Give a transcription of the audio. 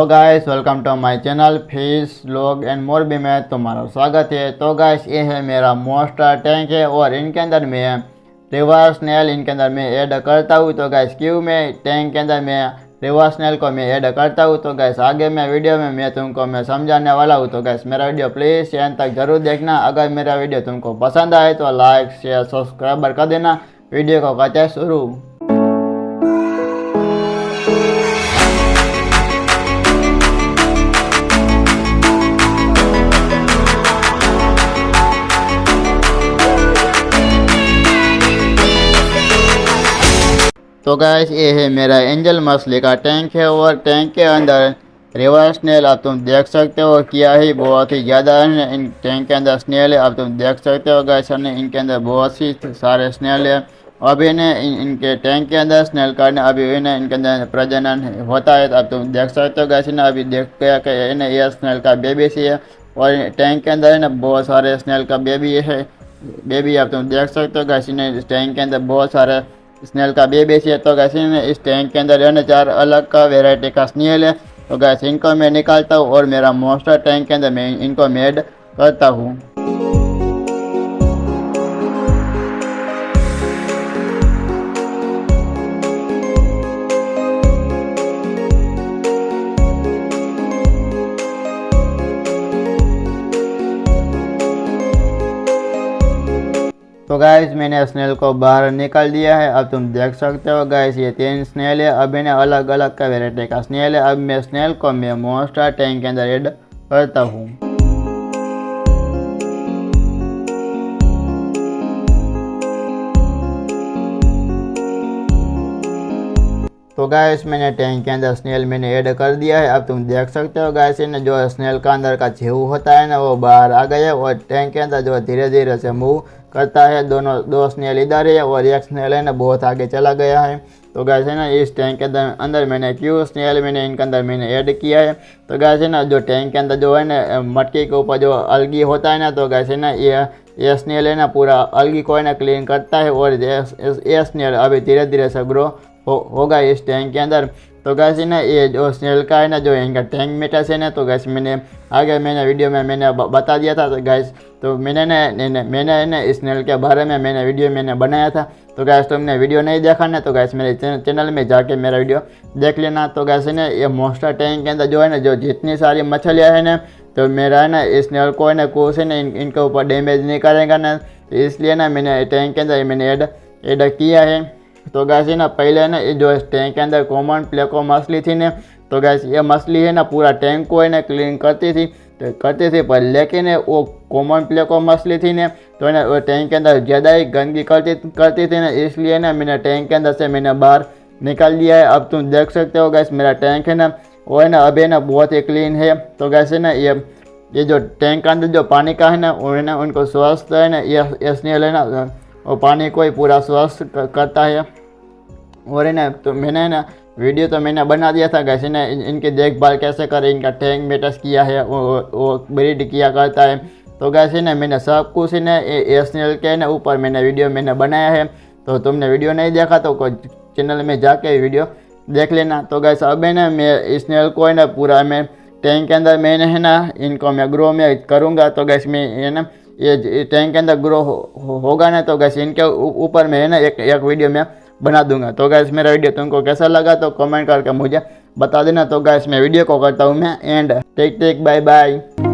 Hello guys, welcome to my channel fish vlog and more भी में तुम्हारा स्वागत है। तो गाइस ये है मेरा मोस्टर टैंक है और इनके अंदर मैं रिवर स्नेल इनके अंदर मैं ऐड करता हूँ। तो गाइस क्यों मैं टैंक के अंदर मैं रिवर स्नेल को मैं ऐड करता हूँ, तो गाइस आगे मैं वीडियो में मैं तुमको मैं समझाने वाला हूँ। तो गाइस मेरा वीडियो प्लीज़ एंड तक जरूर देखना। अगर मेरा वीडियो तुमको पसंद आए तो लाइक शेयर सब्सक्राइबर कर देना। वीडियो को करते हैं शुरू। तो गाइस ये है मेरा एंजल मछली का टैंक है और टैंक के अंदर रिवर स्नेल अब तुम देख सकते हो क्या ही बहुत ही ज़्यादा है। इन टैंक के अंदर स्नेल है, अब तुम देख सकते हो गाइस इनके अंदर बहुत सी सारे स्नेल है। अभी इन्हें इनके टैंक के अंदर स्नेल का अभी इन्हें इनके अंदर प्रजनन होता है। अब तुम देख सकते हो गाइस इन्हें अभी देख के इन्हें यह स्नेल का बेबी सी है और टैंक के अंदर इन्हें बहुत सारे स्नेल का बेबी है। अब तुम देख सकते हो गाइस इन्हें इस टैंक के अंदर बहुत सारे स्नेल का बेबी है। तो गैस इस टैंक के अंदर 4 अलग का वेराइटी का स्नेल है। तो गैस इनको मैं निकालता हूँ और मेरा मोस्टर टैंक के अंदर मैं इनको ऐड करता हूँ। तो गाइस मैंने स्नेल को बाहर निकाल दिया है। अब तुम देख सकते हो गाइस ये 3 स्नेल है। अब इन्हें अलग अलग का वेराइटी का स्नेल है। अब मैं स्नेल को मैं मोस्टर टैंक के अंदर ऐड करता हूँ। तो गाइस मैंने टैंक के अंदर स्नेल मैंने ऐड कर दिया है। अब तुम देख सकते हो गाइस इन्हें जो स्नेल का अंदर का जीव होता है ना वो बाहर आ गया और टैंक के अंदर जो धीरे धीरे से मूव करता है। दो स्नेल इधर है और एक स्नेल है ना बहुत आगे चला गया है। तो गाइस है ना इस टैंक के अंदर मैंने क्यों स्नेल मैंने इनके अंदर मैंने ऐड किया है। तो गाइस है ना जो टैंक के अंदर जो है ना मटकी के ऊपर जो अलगी होता है ना, तो गाइस है ना ये स्नेल है ना पूरा अलगी को है ना क्लीन करता है और ये स्नेल अभी धीरे धीरे से ग्रो होगा इस टैंक के अंदर। तो गैस है ना ये जो स्नेल का है ना जो इनका टैंक मेटस है ना, तो गैस मैंने आगे मैंने वीडियो में मैंने बता दिया था। तो गैस तो मैंने ना स्नेल के बारे में मैंने वीडियो मैंने बनाया था। तो गैस तुमने वीडियो नहीं देखा ना तो गैस मेरे चैनल में जाके मेरा वीडियो देख लेना। तो गैस है ना ये मोस्टर टैंक के अंदर जो है ना जो जितनी सारी मछलियाँ हैं ना, तो मेरा है ना स्नेल को है ना कुछ है ना इनके ऊपर डैमेज नहीं करेगा ना, तो इसलिए ना मैंने टैंक के अंदर मैंने ऐड किया है। तो गैस है ना पहले ना ये जो टैंक के अंदर कॉमन प्लेको मछली थी ना, तो गैस ये मछली है ना पूरा टैंक को है ना क्लीन करती थी पर लेकिन वो कॉमन प्लेको मछली थी ना, तो है ना वो टैंक के अंदर ज़्यादा ही गंदगी करती थी ना, इसलिए ना मैंने टैंक के अंदर से मैंने बाहर निकाल दिया है। अब तुम देख सकते हो गैस मेरा टैंक है ना वो है ना अभी ना बहुत ही क्लीन है। तो गैस है ना ये जो टैंक के अंदर जो पानी का है ना वो है ना उनको स्वस्थ है ना ये स्नेल है ना वो पानी को ही पूरा स्वस्थ करता है। और है ना तो मैंने ना वीडियो तो मैंने बना दिया था गैस ना इनकी देखभाल कैसे करें, इनका टैंक मेटस किया है वो ब्रीड किया करता है। तो गैस है ना मैंने सब कुछ है ना स्नेल के ना ऊपर मैंने वीडियो मैंने बनाया है। तो तुमने वीडियो नहीं देखा तो चैनल में जाके वीडियो देख लेना। तो गैस अब है ना मैं स्नेल को है ना पूरा मैं टैंक के अंदर मैंने है ना इनको मैं ग्रो में करूँगा। तो गैस में है ना ये टैंक के अंदर ग्रो होगा ना, तो गैस इनके ऊपर में है ना एक वीडियो में बना दूंगा। तो गैस मेरा वीडियो तुमको कैसा लगा तो कमेंट करके मुझे बता देना। तो गैस मैं वीडियो को करता हूँ मैं एंड टेक बाय बाय।